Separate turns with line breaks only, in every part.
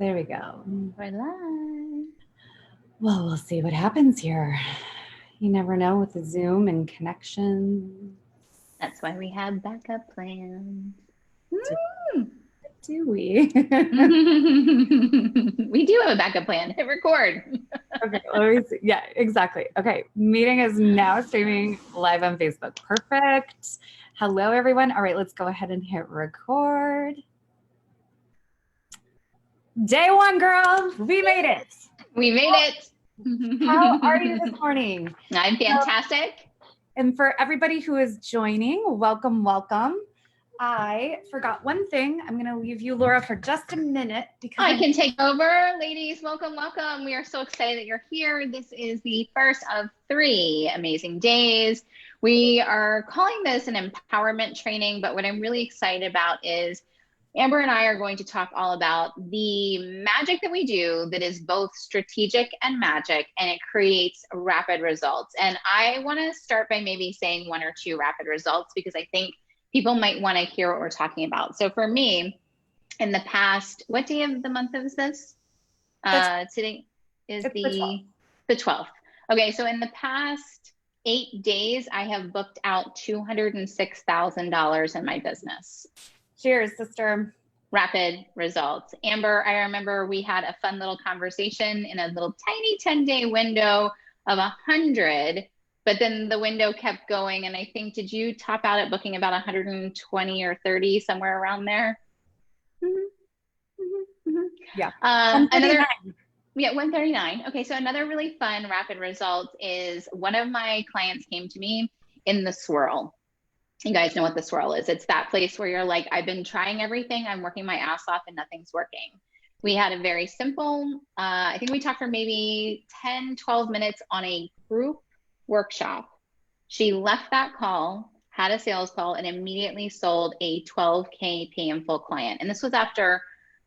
There we go.
We're live.
Well, we'll see what happens here. You never know with the Zoom and connection.
That's why we have backup plans.
Do we?
We do have a backup plan. Hit record.
Okay, let me see. Yeah, exactly. Okay, meeting is now streaming live on Facebook. Perfect. Hello, everyone. All right, let's go ahead and hit record. Day one, girl. We made it.
We made it.
How are you this morning?
I'm fantastic.
And for everybody who is joining, welcome, welcome. I forgot one thing. I'm going to leave you, Laura, for just a minute because
I can take over. Ladies, welcome, welcome. We are so excited that you're here. This is the first of 3 amazing days. We are calling this an empowerment training, but what I'm really excited about is Amber and I are going to talk all about the magic that we do that is both strategic and magic, and it creates rapid results. And I want to start by maybe saying 1 or 2 rapid results because I think people might want to hear what we're talking about. So for me, in the past, what day of the month is this? Today is the 12th. Okay, so in the past 8 days, I have booked out $206,000 in my business.
Cheers, sister.
Rapid results. Amber, I remember we had a fun little conversation in a little tiny 10-day window of 100, but then the window kept going. And I think, did you top out at booking about 120 or 30, somewhere around there?
Yeah.
139. Okay, so another really fun rapid result is one of my clients came to me in the swirl. You guys know what the swirl is. It's that place where you're like, I've been trying everything. I'm working my ass off and nothing's working. We had a very simple, I think we talked for maybe 10, 12 minutes on a group workshop. She left that call, had a sales call, and immediately sold a 12K pay in full client. And this was after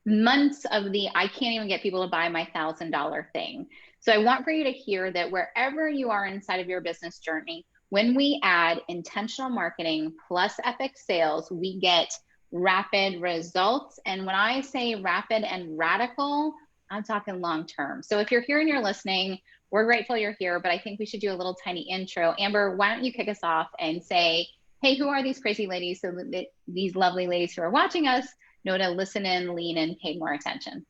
months of the, I can't even get people to buy my $1,000 thing. So I want for you to hear that wherever you are inside of your business journey, when we add intentional marketing plus epic sales, we get rapid results. And when I say rapid and radical, I'm talking long-term. So if you're here and you're listening, we're grateful you're here, but I think we should do a little tiny intro. Amber, why don't you kick us off and say, hey, who are these crazy ladies? So that these lovely ladies who are watching us know to listen in, lean in, pay more attention.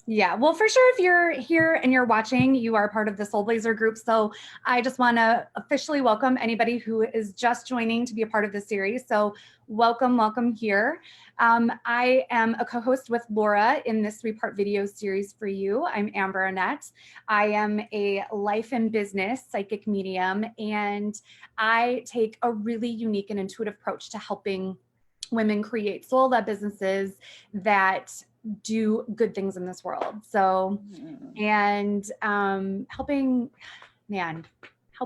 Yeah, well, for sure, if you're here and you're watching, you are part of the Soul Blazer group. So I just want to officially welcome anybody who is just joining to be a part of this series. So welcome, welcome here. I am a co-host with Laura in this 3-part video series for you. I'm Amber Annette. I am a life and business psychic medium, and I take a really unique and intuitive approach to helping women create soul-led businesses that do good things in this world. So, and helping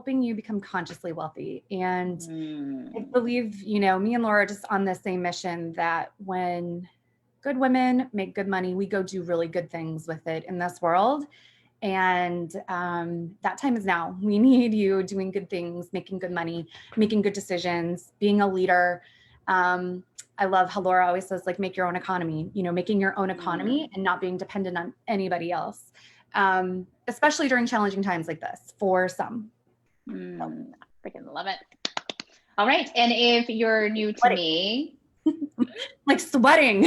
you become consciously wealthy. And I believe, me and Laura are just on the same mission that when good women make good money, we go do really good things with it in this world. And that time is now. We need you doing good things, making good money, making good decisions, being a leader. I love how Laura always says, like, make your own economy, making your own economy and not being dependent on anybody else, especially during challenging times like this for some.
Freaking love it. All right. And if you're new to me,
like sweating,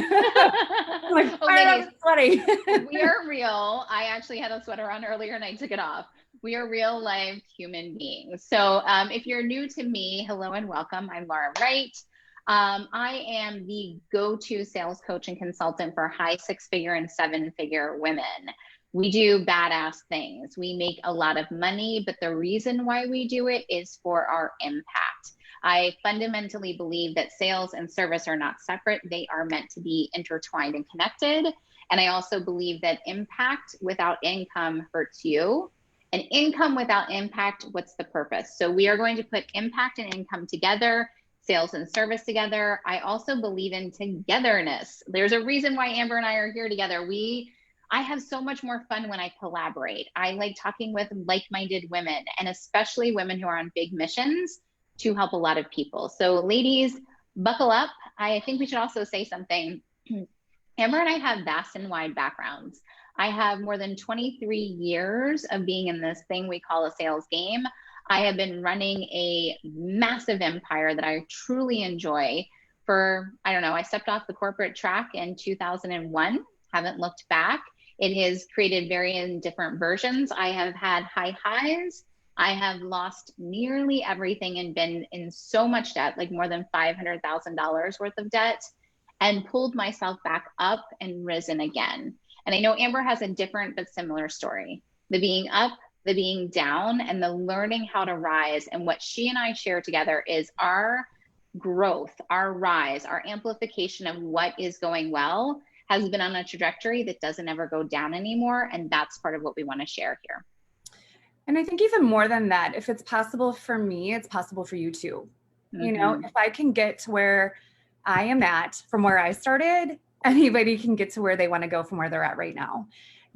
like,
ladies,
sweating.
We are real. I actually had a sweater on earlier and I took it off. We are real life human beings. So if you're new to me, hello and welcome. I'm Laura Wright. I am the go-to sales coach and consultant for high 6-figure and 7-figure women. We do badass things. We make a lot of money, but the reason why we do it is for our impact. I fundamentally believe that sales and service are not separate. They are meant to be intertwined and connected. And I also believe that impact without income hurts you. And income without impact, what's the purpose? So we are going to put impact and income together, sales and service together. I also believe in togetherness. There's a reason why Amber and I are here together. I have so much more fun when I collaborate. I like talking with like-minded women, and especially women who are on big missions to help a lot of people. So ladies, buckle up. I think we should also say something. Amber and I have vast and wide backgrounds. I have more than 23 years of being in this thing we call a sales game. I have been running a massive empire that I truly enjoy for, I don't know, I stepped off the corporate track in 2001, haven't looked back. It has created varying different versions. I have had high highs. I have lost nearly everything and been in so much debt, like more than $500,000 worth of debt, and pulled myself back up and risen again. And I know Amber has a different but similar story. The being up, the being down, and the learning how to rise. And what she and I share together is our growth, our rise, our amplification of what is going well has been on a trajectory that doesn't ever go down anymore. And that's part of what we want to share here.
And I think even more than that, if it's possible for me, it's possible for you too. Mm-hmm. You know, if I can get to where I am at from where I started, anybody can get to where they want to go from where they're at right now.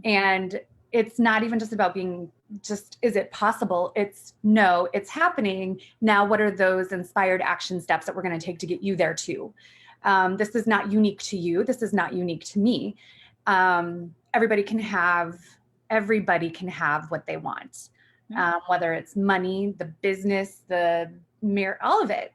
And it's not even just about being just, is it possible? It's no, it's happening. Now, what are those inspired action steps that we're going to take to get you there too? This is not unique to you. This is not unique to me. Everybody can have what they want, whether it's money, the business, the mirror, all of it.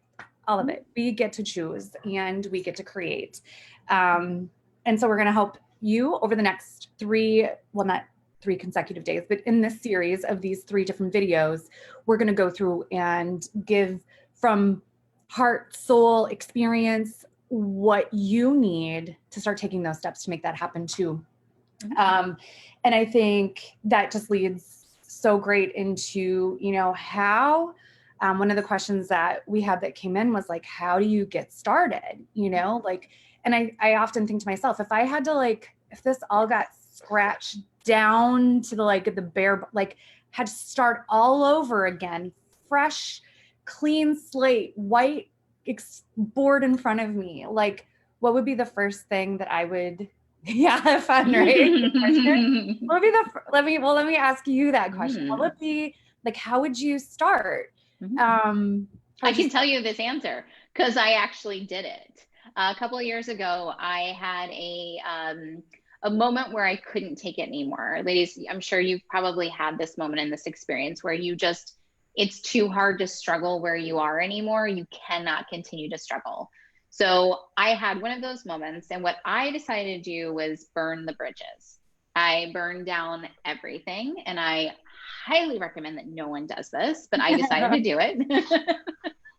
We get to choose and we get to create. And so we're going to help you over the next not 3 consecutive days, but in this series of these 3 different videos, we're going to go through and give from heart, soul, experience, what you need to start taking those steps to make that happen too. And I think that just leads so great into, you know, how, one of the questions that we had that came in was like, how do you get started? You know, like, and I often think to myself, if I had to if this all got scratched down to the bare, had to start all over again, fresh, clean slate, white board in front of me, what would be the first thing that I would, yeah, fun, right? What would be let me ask you that question. What would be, how would you start?
I can tell you this answer because I actually did it. A couple of years ago, I had a moment where I couldn't take it anymore. Ladies, I'm sure you've probably had this moment in this experience where it's too hard to struggle where you are anymore. You cannot continue to struggle. So I had one of those moments, and what I decided to do was burn the bridges. I burned down everything, and I highly recommend that no one does this, but I decided to do it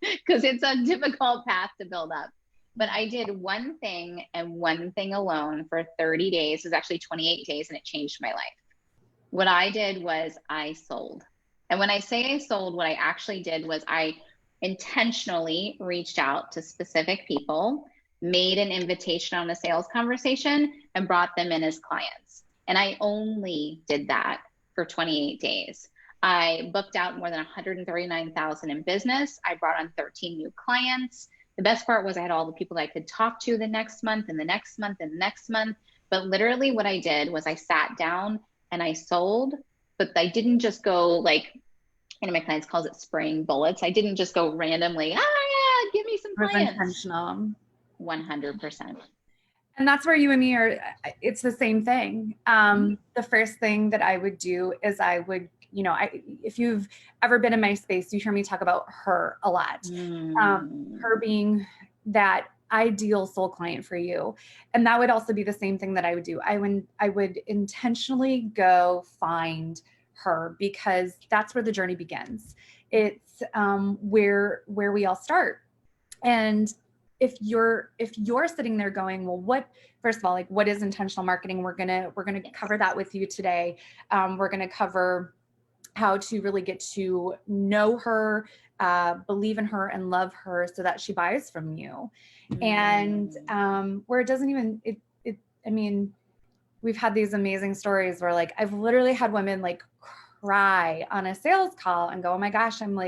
because it's a difficult path to build up. But I did one thing and one thing alone for 30 days. It was actually 28 days, and it changed my life. What I did was I sold. And when I say I sold, what I actually did was I intentionally reached out to specific people, made an invitation on a sales conversation, and brought them in as clients. And I only did that for 28 days. I booked out more than 139,000 in business. I brought on 13 new clients. The best part was I had all the people that I could talk to the next month and the next month and the next month. But literally what I did was I sat down and I sold, but I didn't just go one of my clients calls it spraying bullets. I didn't just go randomly, yeah, give me some clients.
Intentional.
100%.
And that's where you and me are, it's the same thing. The first thing that I would do is I would, if you've ever been in my space, you hear me talk about her a lot. Her being that ideal soul client for you. And that would also be the same thing that I would do. I would intentionally go find her because that's where the journey begins. It's where we all start. And if you're sitting there going, well, first of all, what is intentional marketing? We're gonna cover that with you today. We're gonna cover how to really get to know her, believe in her, and love her so that she buys from you. And where it doesn't even, I mean, we've had these amazing stories where I've literally had women cry on a sales call and go, oh my gosh, I'm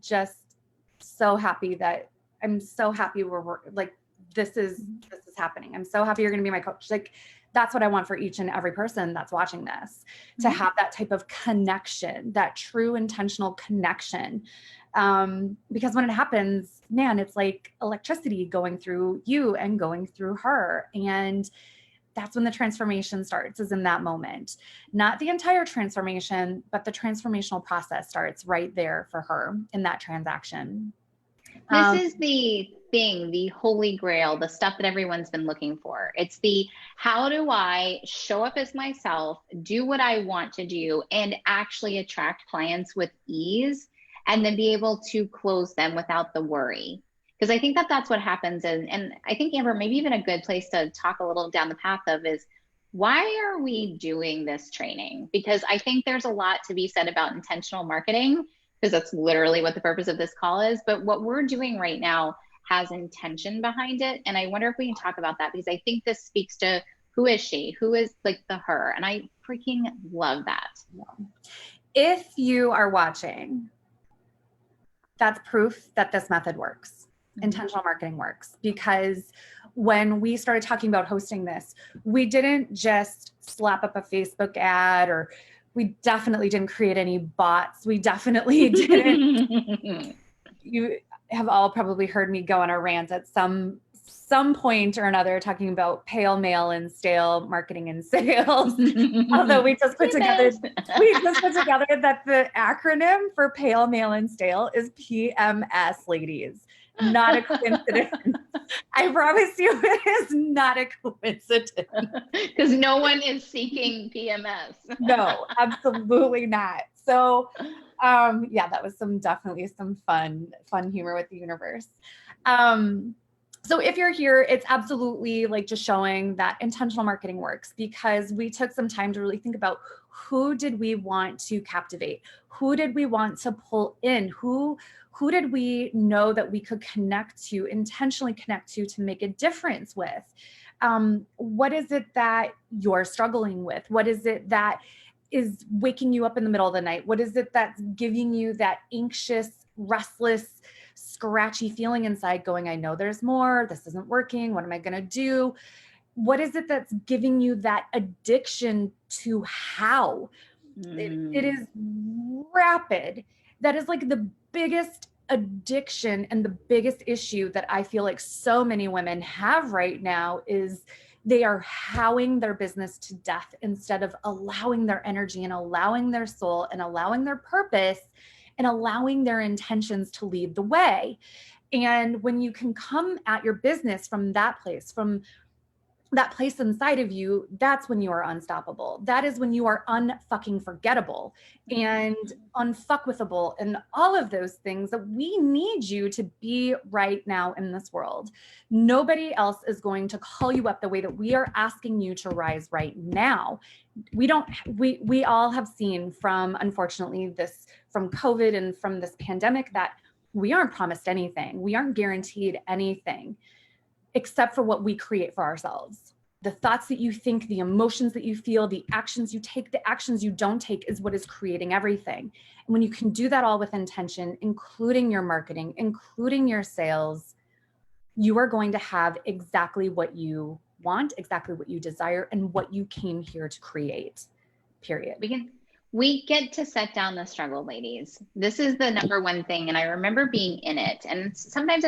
just so happy that I'm so happy we're this is happening. I'm so happy you're going to be my coach. That's what I want for each and every person that's watching this, to have that type of connection, that true intentional connection. Because when it happens, man, it's like electricity going through you and going through her. And that's when the transformation starts, is in that moment. Not the entire transformation, but the transformational process starts right there for her in that transaction.
This is the thing, the Holy Grail, the stuff that everyone's been looking for. It's the, how do I show up as myself, do what I want to do, and actually attract clients with ease, and then be able to close them without the worry. Because I think that that's what happens. And I think, Amber, maybe even a good place to talk a little down the path of is, why are we doing this training? Because I think there's a lot to be said about intentional marketing, because that's literally what the purpose of this call is. But what we're doing right now has intention behind it. And I wonder if we can talk about that, because I think this speaks to, who is she? Who is like the her? And I freaking love that.
If you are watching, that's proof that this method works. Intentional marketing works, because when we started talking about hosting this, we didn't just slap up a Facebook ad, or we definitely didn't create any bots. We definitely didn't. You have all probably heard me go on a rant at some point or another talking about pale, male, and stale marketing and sales. Although we just put together that the acronym for pale, male, and stale is PMS, ladies. Not a coincidence. I promise you, it is not a coincidence.
Because no one is seeking PMS.
No, absolutely not. So, yeah, that was definitely some fun humor with the universe. So if you're here, it's absolutely like just showing that intentional marketing works, because we took some time to really think about, who did we want to captivate? Who did we want to pull in? Who did we know that we could intentionally connect to make a difference with? What is it that you're struggling with? What is it that is waking you up in the middle of the night? What is it that's giving you that anxious, restless, scratchy feeling inside, going, I know there's more, this isn't working, what am I going to do? What is it that's giving you that addiction to how? It is rapid. That is like the biggest addiction and the biggest issue that I feel like so many women have right now, is they are howing their business to death instead of allowing their energy and allowing their soul and allowing their purpose and allowing their intentions to lead the way. And when you can come at your business from that place inside of you, that's when you are unstoppable. That is when you are unfucking forgettable and unfuckwithable and all of those things that we need you to be right now in this world. Nobody else is going to call you up the way that we are asking you to rise right now. We all have seen from, unfortunately, from COVID and from this pandemic, that we aren't promised anything. We aren't guaranteed anything, except for what we create for ourselves. The thoughts that you think, the emotions that you feel, the actions you take, the actions you don't take is what is creating everything. And when you can do that all with intention, including your marketing, including your sales, you are going to have exactly what you want, exactly what you desire, and what you came here to create, period.
We get to set down the struggle, ladies. This is the number one thing. And I remember being in it. And sometimes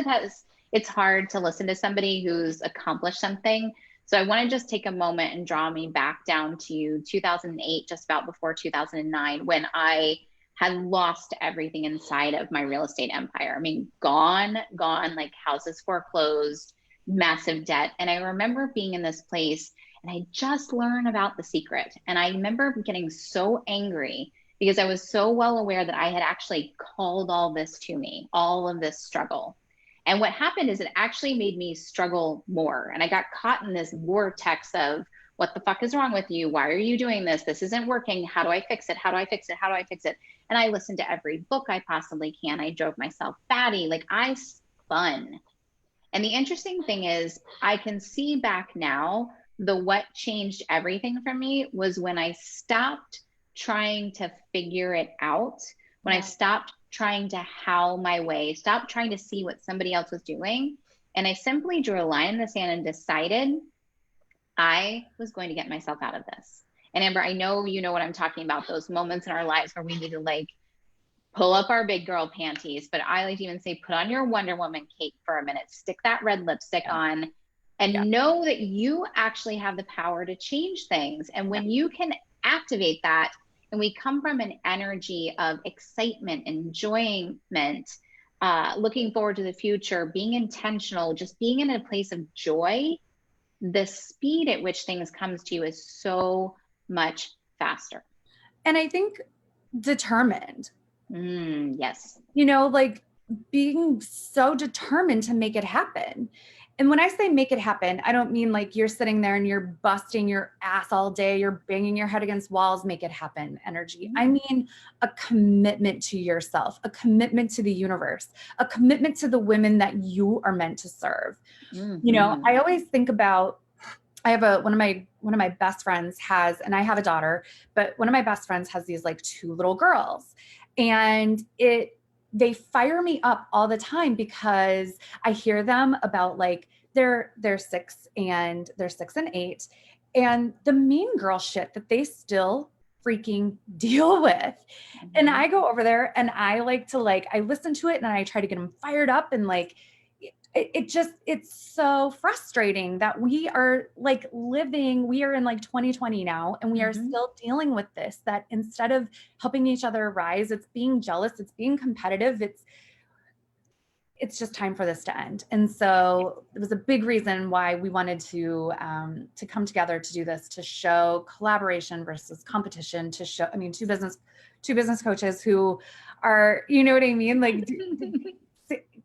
it's hard to listen to somebody who's accomplished something. So I want to just take a moment and draw me back down to 2008, just about before 2009, when I had lost everything inside of my real estate empire. I mean, gone, like houses foreclosed, massive debt. And I remember being in this place, and I just learned about The Secret. And I remember getting so angry because I was so well aware that I had actually called all this to me, all of this struggle. And what happened is it actually made me struggle more. And I got caught in this vortex of, what the fuck is wrong with you? Why are you doing this? This isn't working. How do I fix it? How do I fix it? How do I fix it? And I listened to every book I possibly can. I drove myself batty. Like, I spun. And the interesting thing is, I can see back now, what changed everything for me was when I stopped trying to figure it out, when I stopped trying to howl my way, stopped trying to see what somebody else was doing. And I simply drew a line in the sand and decided I was going to get myself out of this. And Amber, I know you know what I'm talking about, those moments in our lives where we need to like pull up our big girl panties, but I like to even say, put on your Wonder Woman cape for a minute, stick that red lipstick on,
Yeah.
and know that you actually have the power to change things. And
Yeah.
when you can activate that, and we come from an energy of excitement, enjoyment, looking forward to the future, being intentional, just being in a place of joy, the speed at which things comes to you is so much faster.
And I think determined,
Yes.
like being so determined to make it happen. And when I say make it happen, I don't mean like you're sitting there and you're busting your ass all day, you're banging your head against walls, make it happen energy. I mean a commitment to yourself, a commitment to the universe, a commitment to the women that you are meant to serve. I always think about, I have one of my best friends has, and I have a daughter, but one of my best friends has these like two little girls. And they fire me up all the time because I hear them about like they're 6 and 8, and the mean girl shit that they still freaking deal with. And I go over there and I like to I listen to it and I try to get them fired up, and like it's so frustrating that we are we are in like 2020 now, and we are still dealing with this, that instead of helping each other rise, it's being jealous, it's being competitive, it's just time for this to end. And so it was a big reason why we wanted to come together to do this, to show collaboration versus competition, to show, I mean, two business coaches who are, you know what I mean? Like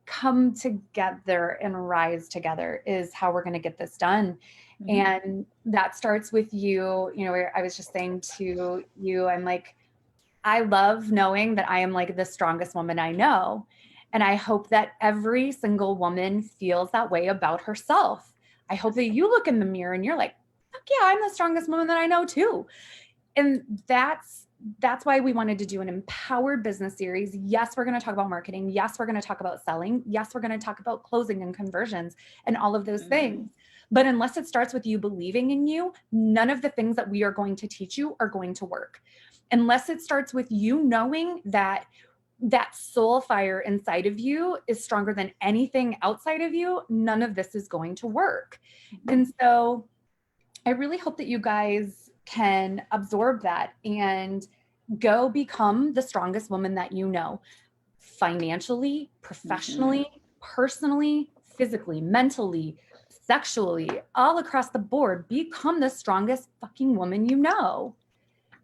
come together and rise together is how we're going to get this done. And that starts with you. I was just saying to you, I'm like, I love knowing that I am like the strongest woman I know. And I hope that every single woman feels that way about herself. I hope that you look in the mirror and you're like, fuck yeah, I'm the strongest woman that I know too. And that's why we wanted to do an empowered business series. Yes, we're going to talk about marketing. Yes, we're going to talk about selling. Yes, we're going to talk about closing and conversions and all of those things. But unless it starts with you believing in you, none of the things that we are going to teach you are going to work. Unless it starts with you knowing that soul fire inside of you is stronger than anything outside of you, none of this is going to work. And so I really hope that you guys can absorb that and go become the strongest woman that you know, financially, professionally, personally, physically, mentally, sexually, all across the board. Become the strongest fucking woman you know.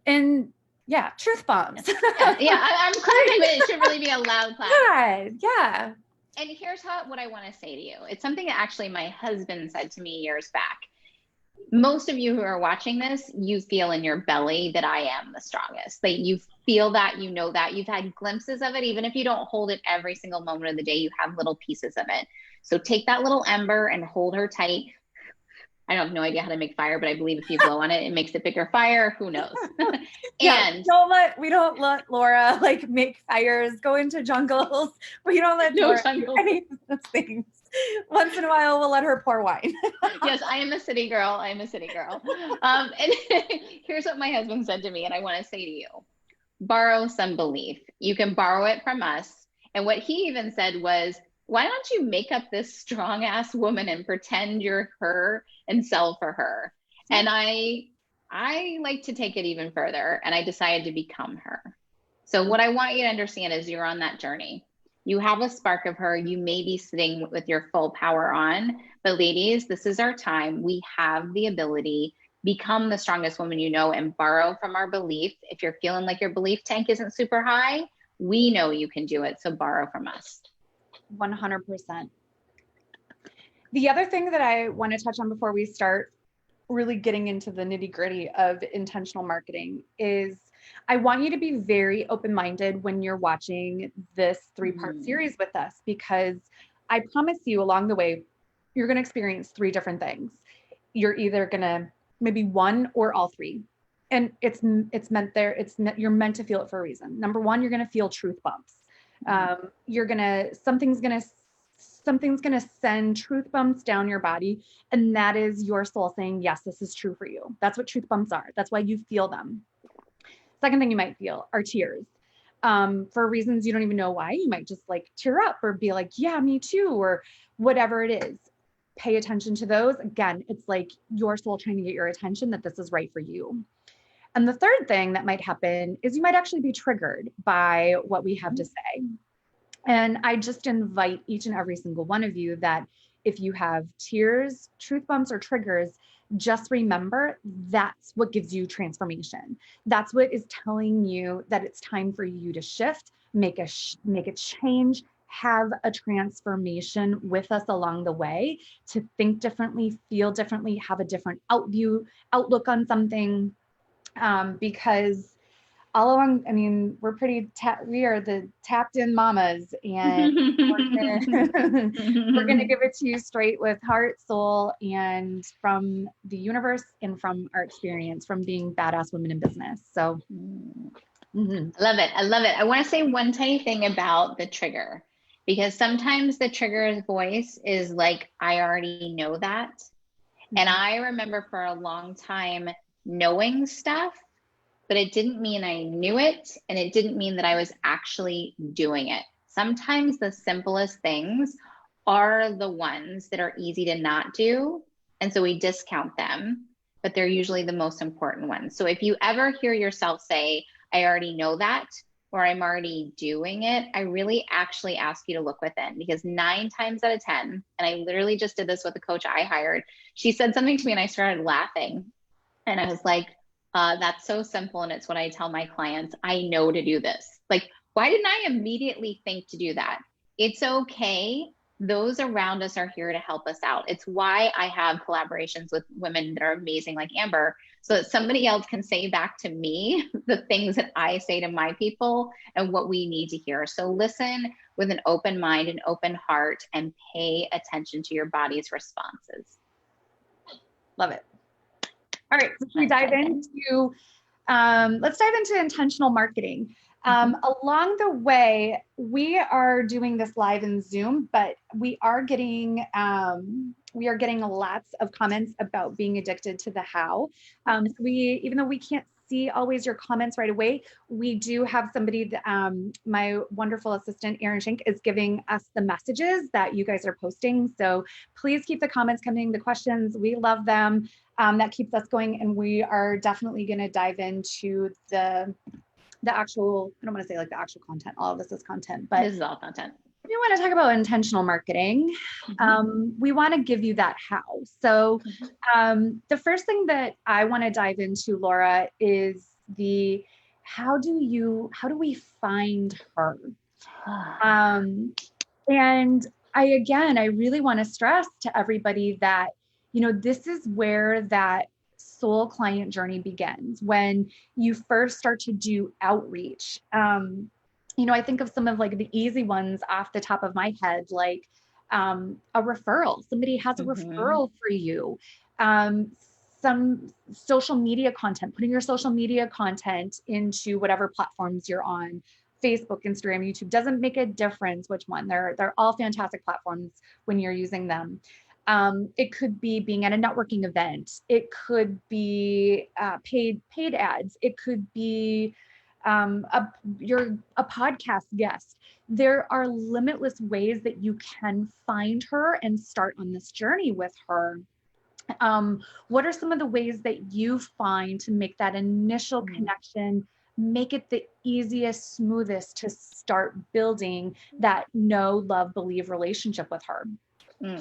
And yeah, truth bombs.
I'm clapping, but it should really be a loud clap.
Yeah.
And here's what I want to say to you. It's something that actually my husband said to me years back. Most of you who are watching this, you feel in your belly that I am the strongest. That you feel that, you know that, you've had glimpses of it. Even if you don't hold it every single moment of the day, you have little pieces of it. So take that little ember and hold her tight. I have no idea how to make fire, but I believe if you blow on it, it makes a bigger fire. Who knows?
We don't let Laura make fires, go into jungles. We don't let Laura do any of those things. Once in a while, we'll let her pour wine.
Yes, I am a city girl. And here's what my husband said to me, and I want to say to you, borrow some belief. You can borrow it from us. And what he even said was, why don't you make up this strong ass woman and pretend you're her and sell for her? And I like to take it even further, and I decided to become her. So what I want you to understand is you're on that journey. You have a spark of her. You may be sitting with your full power on, but ladies, this is our time. We have the ability. Become the strongest woman you know and borrow from our belief. If you're feeling like your belief tank isn't super high, we know you can do it. So borrow from us.
100%. The other thing that I want to touch on before we start really getting into the nitty-gritty of intentional marketing is I want you to be very open-minded when you're watching this 3-part series with us, because I promise you along the way, you're going to experience 3 different things. You're either going to maybe one or all 3. And it's meant there. You're meant to feel it for a reason. Number 1, you're going to feel truth bumps. Something's going to send truth bumps down your body. And that is your soul saying, yes, this is true for you. That's what truth bumps are. That's why you feel them. Second thing you might feel are tears. For reasons you don't even know why. You might just tear up or be like, yeah, me too, or whatever it is. pay attention to those. Again, it's like your soul trying to get your attention that this is right for you. And the third thing that might happen is you might actually be triggered by what we have to say. And I just invite each and every single one of you that if you have tears, truth bumps, or triggers, just remember that's what gives you transformation. That's what is telling you that it's time for you to shift, make a change, have a transformation with us along the way, to think differently, feel differently, have a different outlook on something. Because all along, I mean, we are the tapped in mamas, and we're gonna give it to you straight with heart, soul, and from the universe and from our experience from being badass women in business. So
I love it. I love it. I want to say one tiny thing about the trigger, because sometimes the trigger's voice is like, I already know that. And I remember for a long time knowing stuff, but it didn't mean I knew it, and it didn't mean that I was actually doing it. Sometimes the simplest things are the ones that are easy to not do, and so we discount them, but they're usually the most important ones. So if you ever hear yourself say, I already know that, or I'm already doing it, I really actually ask you to look within, because 9 times out of 10, and I literally just did this with a coach I hired, she said something to me and I started laughing, and I was like, that's so simple. And it's what I tell my clients. I know to do this. Like, why didn't I immediately think to do that? It's okay. Those around us are here to help us out. It's why I have collaborations with women that are amazing, like Amber, so that somebody else can say back to me the things that I say to my people and what we need to hear. So listen with an open mind, an open heart, and pay attention to your body's responses.
Love it. All right, so should we dive into, let's dive into intentional marketing. Along the way, we are doing this live in Zoom, but we are getting lots of comments about being addicted to the how. Even though we can't see always your comments right away, we do have somebody that, my wonderful assistant, Erin Schenk, is giving us the messages that you guys are posting. So please keep the comments coming, the questions, we love them. That keeps us going, and we are definitely going to dive into the actual, I don't want to say like the actual content, all of this is content, but
this is all content.
We want to talk about intentional marketing. We want to give you that how. So the first thing that I want to dive into, Laura, is how do we find her? And I really want to stress to everybody that, this is where that soul client journey begins. When you first start to do outreach, I think of some of like the easy ones off the top of my head, like a referral. Somebody has a referral for you. Some social media content, putting your social media content into whatever platforms you're on. Facebook, Instagram, YouTube, doesn't make a difference which one. They're all fantastic platforms when you're using them. It could be being at a networking event. It could be paid ads. It could be you're a podcast guest. There are limitless ways that you can find her and start on this journey with her. What are some of the ways that you find to make that initial connection, make it the easiest, smoothest to start building that know, love, believe relationship with her?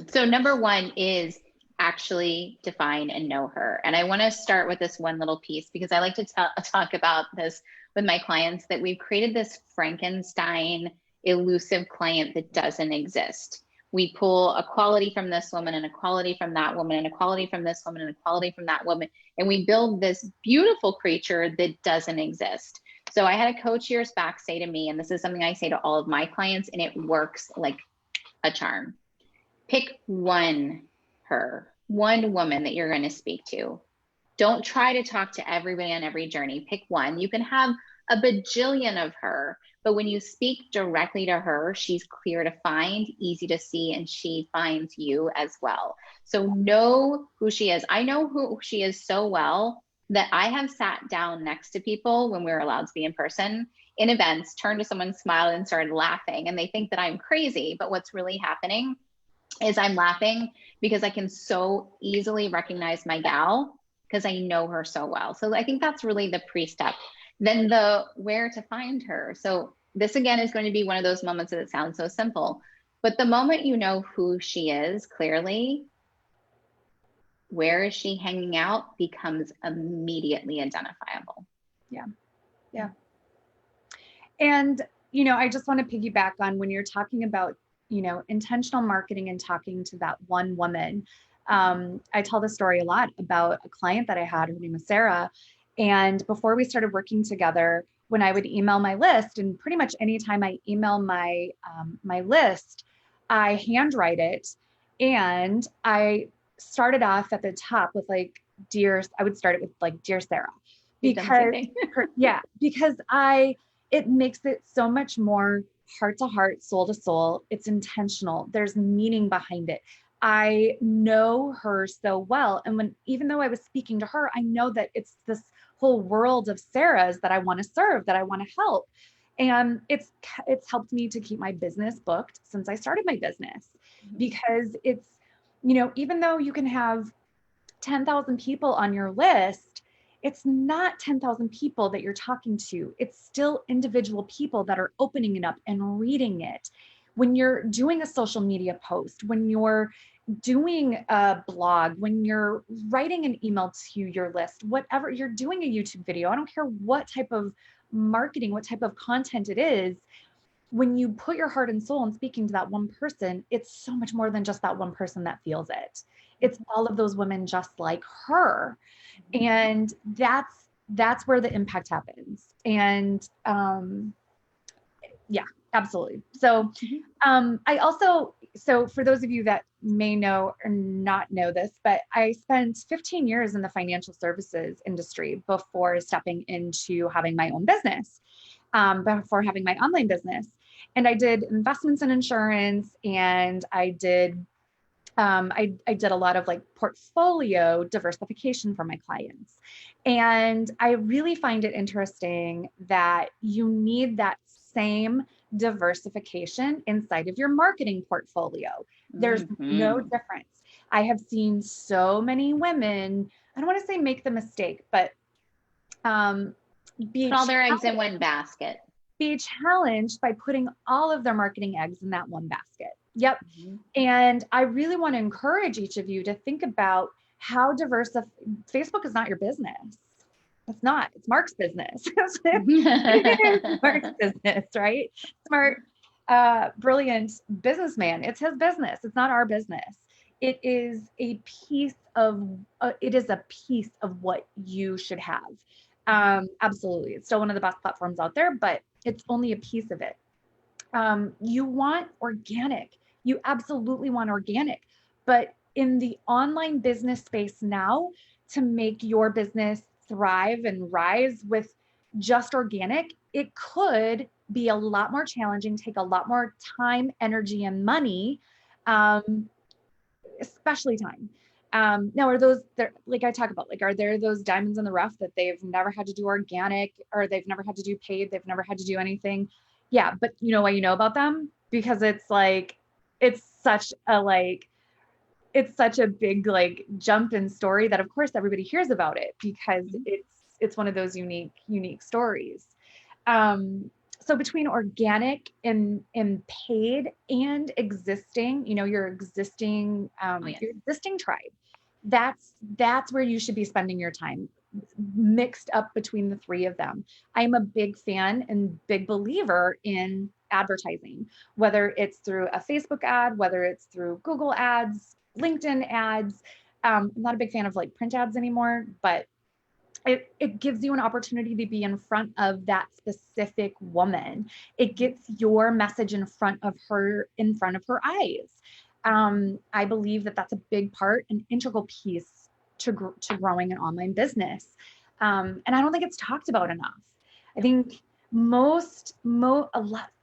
So number one is actually define and know her. And I want to start with this one little piece, because I like to talk about this with my clients, that we've created this Frankenstein elusive client that doesn't exist. We pull a quality from this woman and a quality from that woman and a quality from this woman and a quality from that woman. And we build this beautiful creature that doesn't exist. So I had a coach years back say to me, and this is something I say to all of my clients, and it works like a charm. Pick one woman that you're going to speak to. Don't try to talk to everybody on every journey. Pick one. You can have a bajillion of her, but when you speak directly to her, she's clear to find, easy to see, and she finds you as well. So know who she is. I know who she is so well that I have sat down next to people when we were allowed to be in person in events, turned to someone, smiled, and started laughing. And they think that I'm crazy, but what's really happening is I'm laughing because I can so easily recognize my gal because I know her so well. So I think that's really the pre-step. Then the where to find her. So this again is going to be one of those moments that it sounds so simple, but the moment you know who she is clearly, where is she hanging out becomes immediately identifiable.
Yeah. Yeah. And, you know, I just want to piggyback on when you're talking about, you know, intentional marketing and talking to that one woman. I tell the story a lot about a client that I had. Her name was Sarah. And before we started working together, when I would email my list, and pretty much anytime I email my my list, I handwrite it, and I started off at the top with like, dear, I would start it with like, dear Sarah, because because it makes it so much more heart to heart, soul to soul. It's intentional. There's meaning behind it. I know her so well. And even though I was speaking to her, I know that it's this whole world of Sarah's that I want to serve, that I want to help. And it's helped me to keep my business booked since I started my business, because it's, you know, even though you can have 10,000 people on your list, it's not 10,000 people that you're talking to. It's still individual people that are opening it up and reading it. When you're doing a social media post, when you're doing a blog, when you're writing an email to your list, whatever, you're doing a YouTube video, I don't care what type of marketing, what type of content it is, when you put your heart and soul in speaking to that one person, it's so much more than just that one person that feels it. It's all of those women just like her. And that's where the impact happens. And yeah, absolutely. So I also, so for those of you that may know or not know this, but I spent 15 years in the financial services industry before stepping into having my own business, before having my online business. And I did investments in insurance, and I did a lot of like portfolio diversification for my clients. And I really find it interesting that you need that same diversification inside of your marketing portfolio. There's no difference. I have seen so many women, I don't want to say make the mistake, but
put all their eggs in one basket.
Be challenged by putting all of their marketing eggs in that one basket. Yep. And I really want to encourage each of you to think about how diverse Facebook is not your business. It's not. It's Mark's business. Mark's business, right? Smart, brilliant businessman. It's his business. It's not our business. It is a piece of. It is a piece of what you should have. Absolutely, it's still one of the best platforms out there, but it's only a piece of it. You want organic. You absolutely want organic, but in the online business space now, to make your business thrive and rise with just organic, it could be a lot more challenging, take a lot more time, energy, and money, especially time. Now, are those there, like I talk about, like, are there those diamonds in the rough that they've never had to do organic, or they've never had to do paid, they've never had to do anything? Yeah, but you know why you know about them? Because it's like, it's such a big like jump in story that of course everybody hears about it, because it's one of those unique stories. So between organic and paid and existing, you know, your existing tribe, that's where you should be spending your time, mixed up between the three of them. I'm a big fan and big believer in advertising, whether it's through a Facebook ad, whether it's through Google ads, LinkedIn ads. I'm not a big fan of like print ads anymore, but it gives you an opportunity to be in front of that specific woman. It gets your message in front of her eyes. I believe that that's a big part, an integral piece to growing an online business. And I don't think it's talked about enough. I think a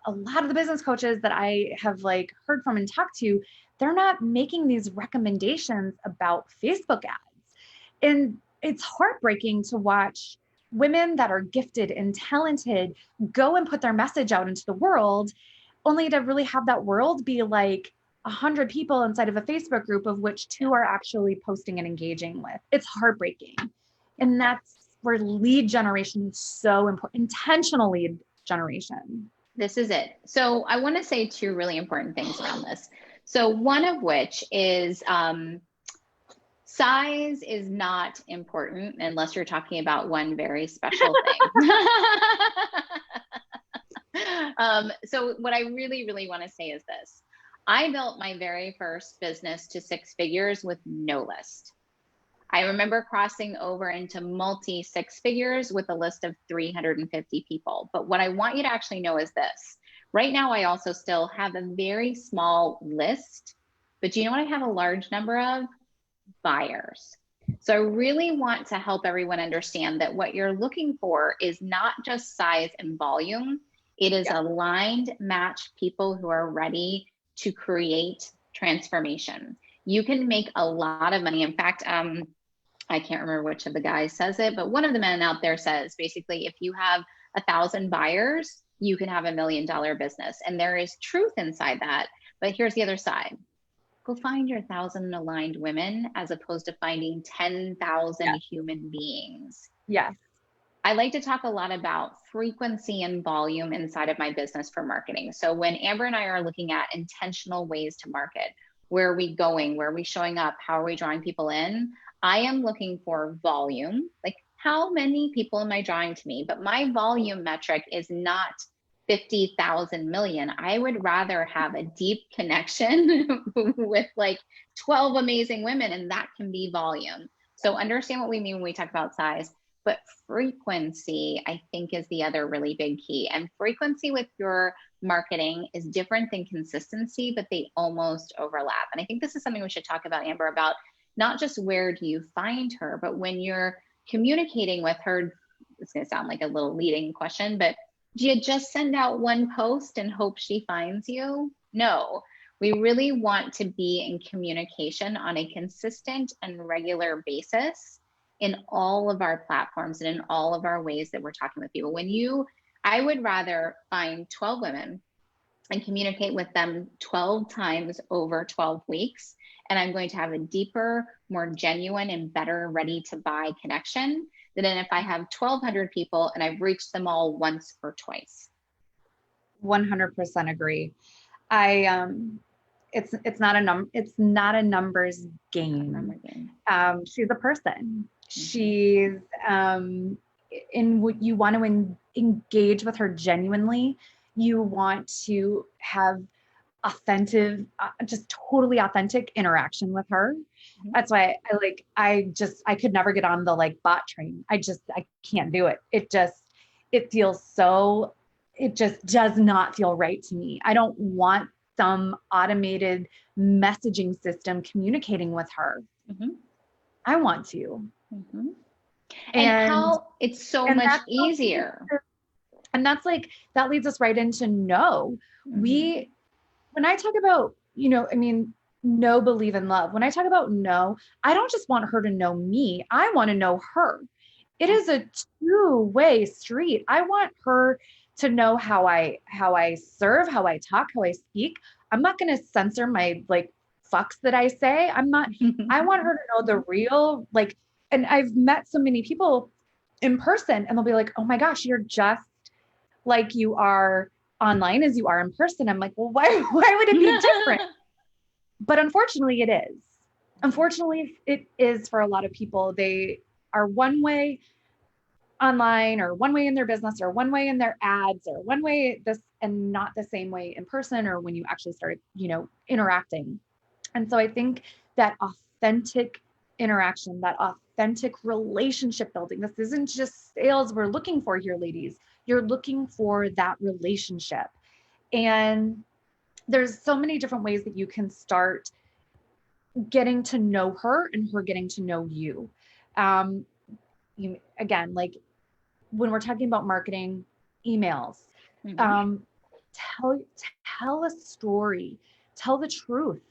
lot of the business coaches that I have like heard from and talked to, they're not making these recommendations about Facebook ads. And it's heartbreaking to watch women that are gifted and talented go and put their message out into the world, only to really have that world be like, 100 people inside of a Facebook group, of which 2 are actually posting and engaging with. It's heartbreaking. And that's where lead generation is so important, intentional lead generation.
This is it. So I want to say 2 really important things around this. So one of which is size is not important unless you're talking about one very special thing. So what I really, really want to say is this. I built my very first business to 6 figures with no list. I remember crossing over into multi 6 figures with a list of 350 people. But what I want you to actually know is this. Right now, I also still have a very small list, but do you know what I have a large number of? Buyers. So I really want to help everyone understand that what you're looking for is not just size and volume. It is aligned, matched people who are ready to create transformation. You can make a lot of money. In fact, I can't remember which of the guys says it, but one of the men out there says basically, if you have 1,000 buyers, you can have $1 million business. And there is truth inside that. But here's the other side. Go find your 1,000 aligned women as opposed to finding 10,000 human beings.
Yes.
I like to talk a lot about frequency and volume inside of my business for marketing. So when Amber and I are looking at intentional ways to market, where are we going? Where are we showing up? How are we drawing people in? I am looking for volume, like how many people am I drawing to me? But my volume metric is not 50,000 million. I would rather have a deep connection with like 12 amazing women, and that can be volume. So understand what we mean when we talk about size, but frequency, I think, is the other really big key. And frequency with your marketing is different than consistency, but they almost overlap. And I think this is something we should talk about, Amber, about not just where do you find her, but when you're communicating with her, it's going to sound like a little leading question, but do you just send out one post and hope she finds you? No, we really want to be in communication on a consistent and regular basis in all of our platforms and in all of our ways that we're talking with people. I would rather find 12 women and communicate with them 12 times over 12 weeks. And I'm going to have a deeper, more genuine and better ready to buy connection than if I have 1,200 people and I've reached them all once or twice.
100% agree. It's not a numbers game. She's a person. She's you want to engage with her genuinely. You want to have authentic, just totally authentic interaction with her. Mm-hmm. That's why I could never get on the like bot train. I can't do it. It just does not feel right to me. I don't want some automated messaging system communicating with her. Mm-hmm. I want to.
Mm-hmm. And how it's so much easier.
And that leads us right into no. Mm-hmm. When I talk about, know, believe, in love. When I talk about no, I don't just want her to know me. I want to know her. It is a two-way street. I want her to know how I serve, how I talk, how I speak. I'm not going to censor my fucks that I say. I want her to know the real, and I've met so many people in person and they'll be like, oh my gosh, you're just like you are online as you are in person. I'm like, well, why would it be different? But unfortunately it is. Unfortunately, it is for a lot of people. They are one way online or one way in their business or one way in their ads or one way this and not the same way in person or when you actually start, interacting. And so I think that authentic interaction, that authentic relationship building, this isn't just sales we're looking for here, ladies. You're looking for that relationship. And there's so many different ways that you can start getting to know her and her getting to know you. Again, when we're talking about marketing, emails, mm-hmm. Tell a story, tell the truth,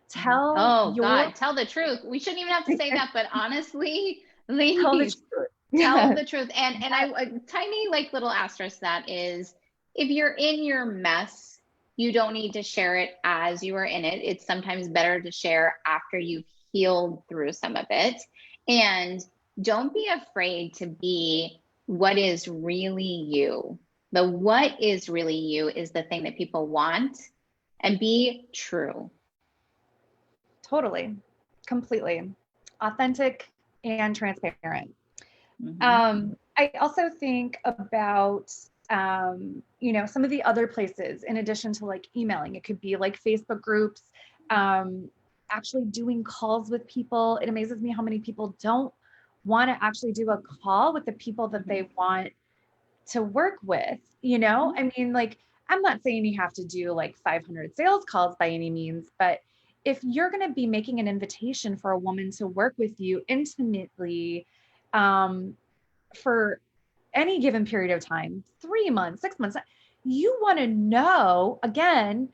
tell
the truth. We shouldn't even have to say that, but honestly, ladies, tell the truth. Tell the truth. And I a tiny little asterisk that is, if you're in your mess, You don't need to share it as you are in it. It's sometimes better to share after you've healed through some of it. And don't be afraid to be what is really you. The what is really you is the thing that people want, and be true.
Totally. Completely. Authentic and transparent. I also think about, some of the other places in addition to like emailing. It could be like Facebook groups, actually doing calls with people. It amazes me how many people don't want to actually do a call with the people that they want to work with, I mean, like, I'm not saying you have to do like 500 sales calls by any means, but if you're going to be making an invitation for a woman to work with you intimately, for any given period of time, 3 months, 6 months, you want to know, again,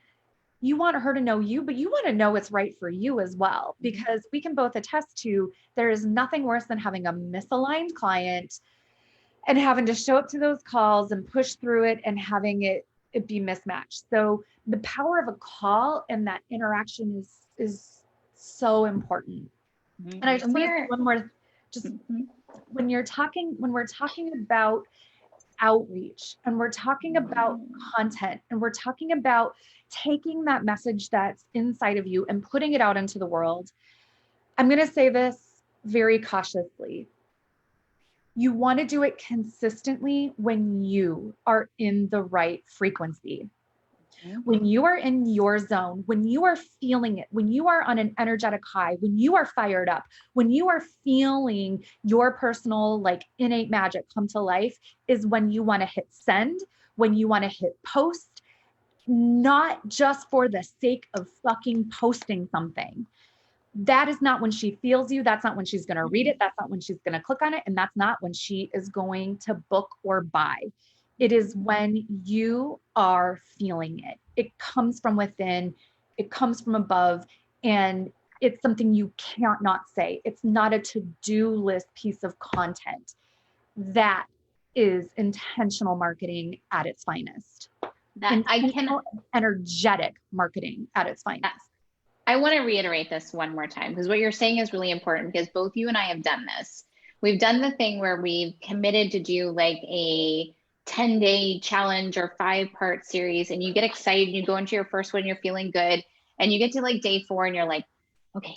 you want her to know you, but you want to know what's right for you as well, because we can both attest to there is nothing worse than having a misaligned client and having to show up to those calls and push through it and having it be mismatched. So the power of a call and that interaction is so important. And I just want to say one more, just when we're talking about outreach, and we're talking about content, and we're talking about taking that message that's inside of you and putting it out into the world, I'm going to say this very cautiously. You want to do it consistently when you are in the right frequency. When you are in your zone, when you are feeling it, when you are on an energetic high, when you are fired up, when you are feeling your personal like innate magic come to life, is when you want to hit send, when you want to hit post, not just for the sake of fucking posting something. That is not when she feels you. That's not when she's going to read it. That's not when she's going to click on it. And that's not when she is going to book or buy. It is when you are feeling it. It comes from within, it comes from above, and it's something you can't not say. It's not a to-do list piece of content. That is intentional marketing at its finest. Energetic marketing at its finest.
I want to reiterate this one more time, because what you're saying is really important, because both you and I have done this. We've done the thing where we've committed to do like a 10-day challenge or 5-part series, and you get excited, you go into your first one, you're feeling good, and you get to like day 4 and you're like, okay,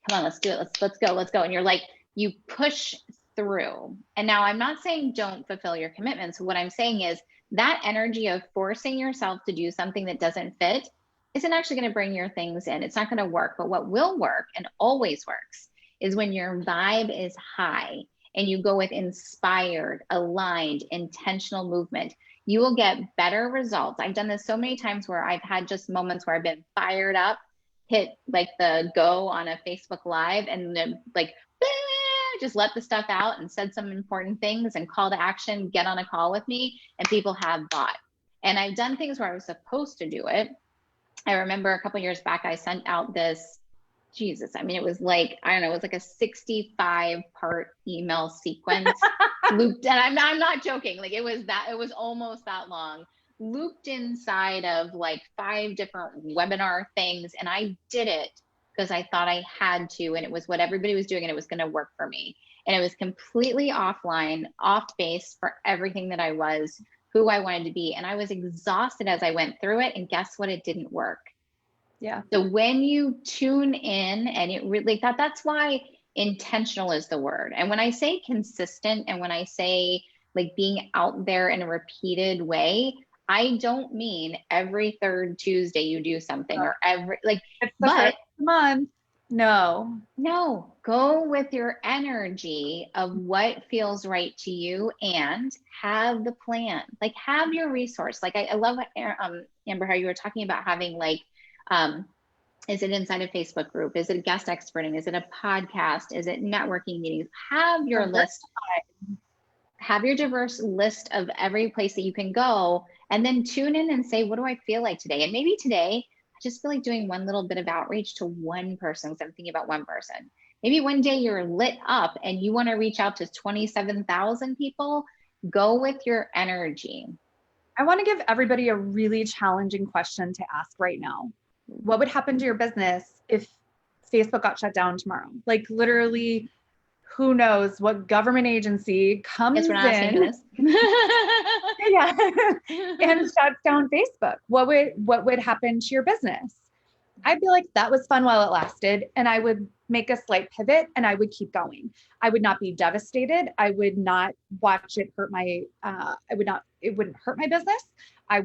come on, let's do it. Let's go. And you're like, you push through. And now I'm not saying don't fulfill your commitments. What I'm saying is that energy of forcing yourself to do something that doesn't fit isn't actually going to bring your things in. It's not going to work. But what will work and always works is when your vibe is high and you go with inspired, aligned, intentional movement. You will get better results. I've done this so many times where I've had just moments where I've been fired up, hit like the go on a Facebook Live, and then like just let the stuff out and said some important things and call to action, get on a call with me, and people have bought. And I've done things where I was supposed to do it. I remember a couple of years back, I sent out this, Jesus, I mean, it was like, I don't know, it was like a 65-part email sequence looped. And I'm not joking. Like it was almost that long, looped inside of like 5 different webinar things. And I did it because I thought I had to, and it was what everybody was doing, and it was going to work for me. And it was completely offline, off base for everything that I was, who I wanted to be. And I was exhausted as I went through it. And guess what? It didn't work.
Yeah.
So when you tune in, and it really, that's why intentional is the word. And when I say consistent, and when I say like being out there in a repeated way, I don't mean every 3rd Tuesday you do something, or every like, but
month. No,
go with your energy of what feels right to you, and have the plan, like have your resource. Like I love Amber, how you were talking about having like, is it inside a Facebook group? Is it guest experting? Is it a podcast? Is it networking meetings? Have your list, have your diverse list of every place that you can go, and then tune in and say, what do I feel like today? And maybe today, I just feel like doing one little bit of outreach to one person, because I'm thinking about one person. Maybe one day you're lit up and you want to reach out to 27,000 people. Go with your energy.
I want to give everybody a really challenging question to ask right now. What would happen to your business if Facebook got shut down tomorrow? Like literally, who knows what government agency comes in yeah, and shuts down Facebook? What would happen to your business? I'd be like, that was fun while it lasted. And I would make a slight pivot and I would keep going. I would not be devastated. I would not watch it hurt my, it wouldn't hurt my business. I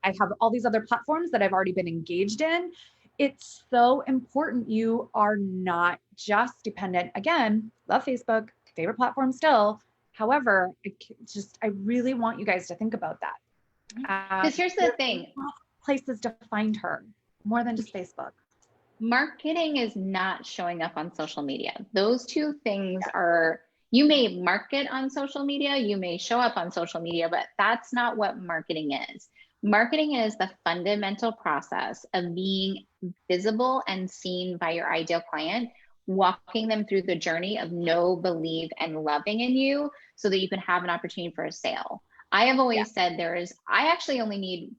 have all these other platforms that I've already been engaged in. It's so important. You are not just dependent. Again, love Facebook, favorite platform still. However, I really want you guys to think about that.
Because here's the thing.
Places to find her more than just Facebook.
Marketing is not showing up on social media. Those two things are, you may market on social media, you may show up on social media, but that's not what marketing is. Marketing is the fundamental process of being visible and seen by your ideal client, walking them through the journey of know, believe, and loving in you so that you can have an opportunity for a sale. I have always said I actually only need,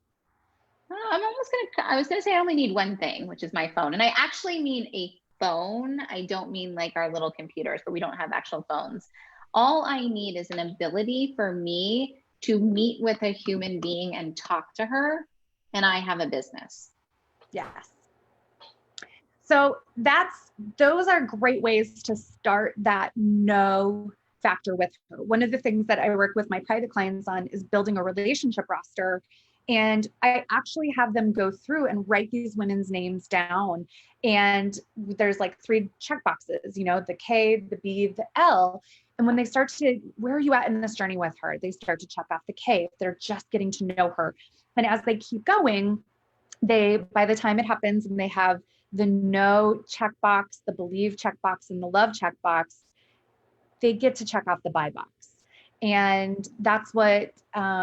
I was going to say I only need one thing, which is my phone. And I actually mean a phone. I don't mean like our little computers, but we don't have actual phones. All I need is an ability for me to meet with a human being and talk to her, and I have a business.
Yes. So those are great ways to start that no factor with her. One of the things that I work with my private clients on is building a relationship roster. And I actually have them go through and write these women's names down. And there's like 3 check boxes, the K, the B, the L. And when they start to, where are you at in this journey with her? They start to check off the K if they're just getting to know her. And as they keep going, by the time it happens and they have the no checkbox, the believe checkbox, and the love checkbox, they get to check off the buy box. And that's what I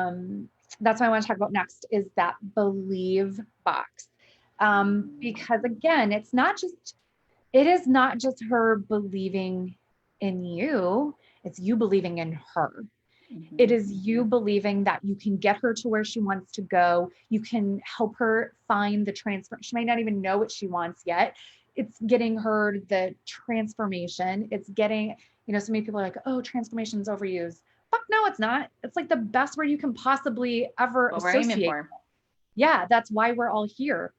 want to talk about next is that believe box. Because again, it is not just her believing in you, it's you believing in her. Mm-hmm. It is you believing that you can get her to where she wants to go. You can help her find the transfer. She might not even know what she wants yet. It's getting her the transformation. It's getting, so many people are like, oh, transformation is overused. Fuck no, it's not. It's like the best word you can possibly ever associate. Yeah, that's why we're all here.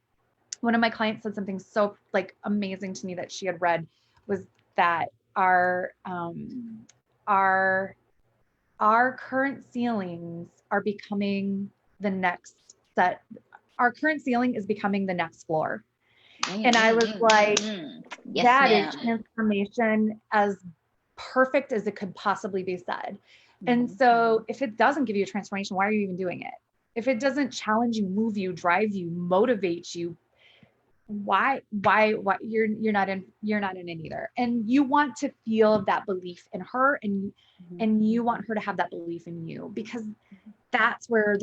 One of my clients said something so like amazing to me that she had read was that our current ceilings are becoming the next set. Our current ceiling is becoming the next floor. And I was like, that is transformation as perfect as it could possibly be said. And so if it doesn't give you a transformation, why are you even doing it? If it doesn't challenge you, move you, drive you, motivate you, why you're not in it either. And you want to feel that belief in her and you want her to have that belief in you, because that's where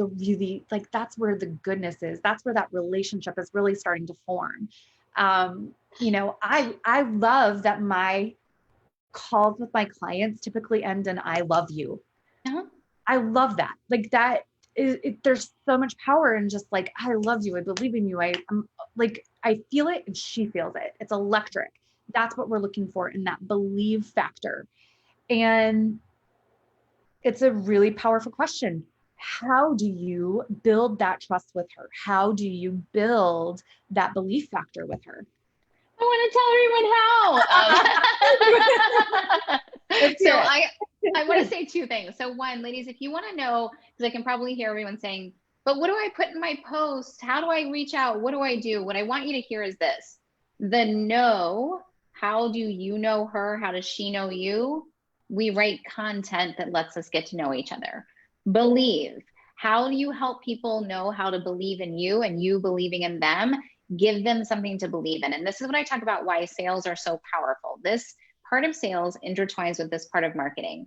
that's where the goodness is. That's where that relationship is really starting to form. I love that my calls with my clients typically end in I love you. Uh-huh. I love that. Like that there's so much power in just like, I love you. I believe in you. I'm like, I feel it and she feels it. It's electric. That's what we're looking for in that believe factor. And it's a really powerful question. How do you build that trust with her? How do you build that belief factor with her?
I want to tell everyone how. So I want to say 2 things. So one, ladies, if you want to know, because I can probably hear everyone saying, but what do I put in my post? How do I reach out? What do I do? What I want you to hear is this. The know, how do you know her? How does she know you? We write content that lets us get to know each other. Believe, how do you help people know how to believe in you and you believing in them? Give them something to believe in. And this is what I talk about why sales are so powerful. This part of sales intertwines with this part of marketing.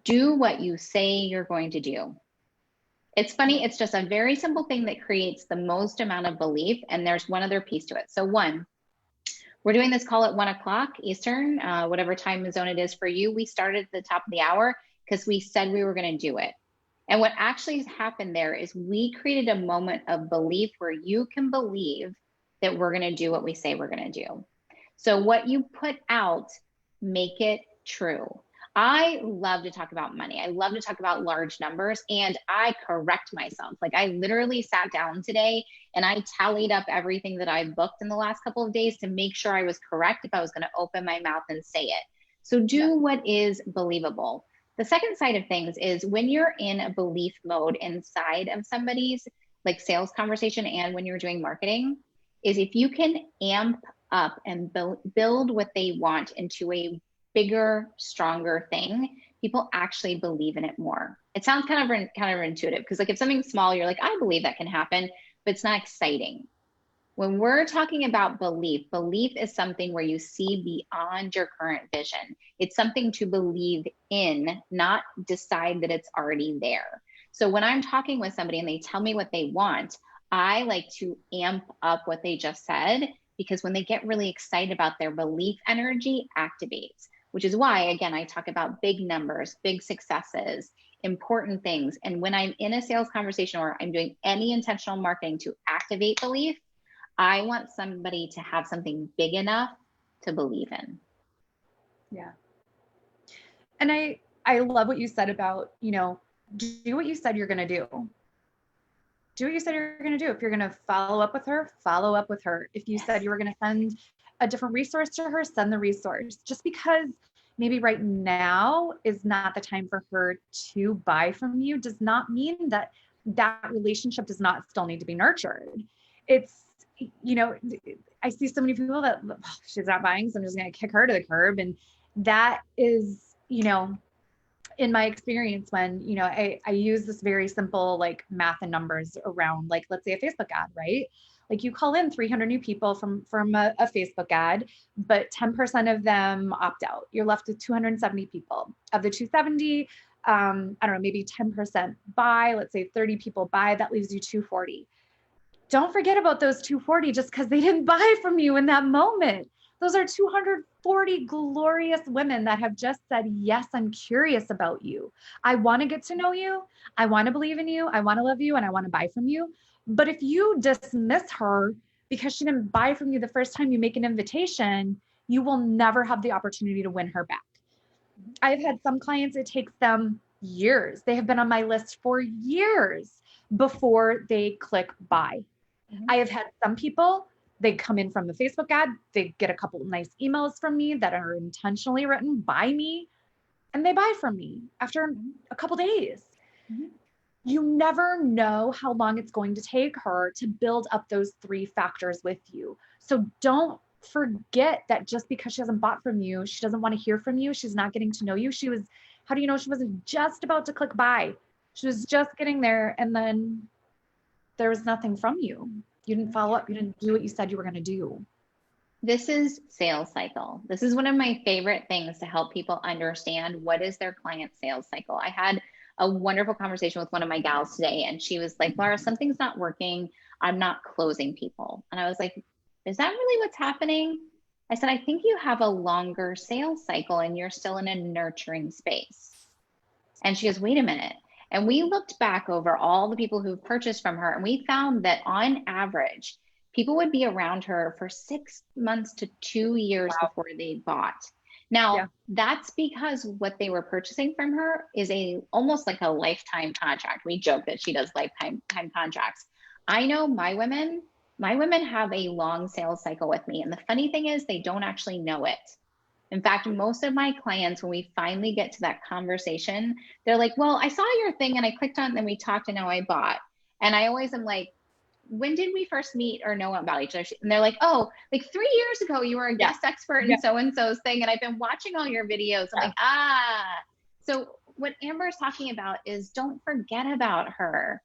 Do what you say you're going to do. It's funny. It's just a very simple thing that creates the most amount of belief. And there's one other piece to it. So one, we're doing this call at 1 o'clock Eastern, whatever time zone it is for you. We started at the top of the hour because we said we were going to do it. And what actually happened there is we created a moment of belief where you can believe that we're going to do what we say we're going to do. So what you put out, make it true. I love to talk about money. I love to talk about large numbers, and I correct myself. Like, I literally sat down today and I tallied up everything that I booked in the last couple of days to make sure I was correct if I was going to open my mouth and say it. So do what is believable. The second side of things is when you're in a belief mode inside of somebody's like sales conversation and when you're doing marketing, is if you can amp up and build what they want into a bigger, stronger thing, people actually believe in it more. It sounds kind of counterintuitive because like if something's small, you're like, I believe that can happen, but it's not exciting. When we're talking about belief, belief is something where you see beyond your current vision. It's something to believe in, not decide that it's already there. So when I'm talking with somebody and they tell me what they want, I like to amp up what they just said, because when they get really excited about their belief, energy activates, which is why, again, I talk about big numbers, big successes, important things. And when I'm in a sales conversation or I'm doing any intentional marketing to activate belief, I want somebody to have something big enough to believe in.
Yeah. And I love what you said about, you know, do what you said you're going to do. Do what you said you're going to do. If you're going to follow up with her, follow up with her. If you said you were going to send a different resource to her, send the resource. Just because maybe right now is not the time for her to buy from you does not mean that that relationship does not still need to be nurtured. It's, you know, I see so many people that she's not buying, so I'm just going to kick her to the curb. And that is, you know, in my experience when, you know, I use this very simple like math and numbers around, like, let's say a Facebook ad, right? Like you call in 300 new people from a Facebook ad, but 10% of them opt out. You're left with 270 people. Of the 270, I don't know, maybe 10% buy, let's say 30 people buy, that leaves you 240. Don't forget about those 240 just because they didn't buy from you in that moment. Those are 240 glorious women that have just said, yes, I'm curious about you. I want to get to know you. I want to believe in you. I want to love you and I want to buy from you. But if you dismiss her because she didn't buy from you the first time you make an invitation, you will never have the opportunity to win her back. I've had some clients, it takes them years. They have been on my list for years before they click buy. I have had some people, they come in from the Facebook ad, they get a couple of nice emails from me that are intentionally written by me, and they buy from me after a couple days. You never know how long it's going to take her to build up those three factors with you. So don't forget that just because she hasn't bought from you, she doesn't want to hear from you, she's not getting to know you. How do you know she wasn't just about to click buy? She was just getting there and then there was nothing from you. You didn't follow up. You didn't do what you said you were going to do.
This is sales cycle. This is one of my favorite things to help people understand what is their client sales cycle. I had a wonderful conversation with one of my gals today, and she was like, Laura, something's not working. I'm not closing people. And I was like, is that really what's happening? I said, I think you have a longer sales cycle and you're still in a nurturing space. And she goes, wait a minute. And we looked back over all the people who've purchased from her, and we found that on average, people would be around her for 6 months to 2 years before they bought. Now, that's because what they were purchasing from her is almost like a lifetime contract. We joke that she does lifetime contracts. I know my women have a long sales cycle with me. And the funny thing is they don't actually know it. In fact, most of my clients, when we finally get to that conversation, they're like, well, I saw your thing and I clicked on it and then we talked and now I bought. And I always am like, when did we first meet or know about each other? And they're like, oh, like 3 years ago, you were a guest expert in so-and-so's thing. And I've been watching all your videos. I'm like, So what Amber is talking about is don't forget about her.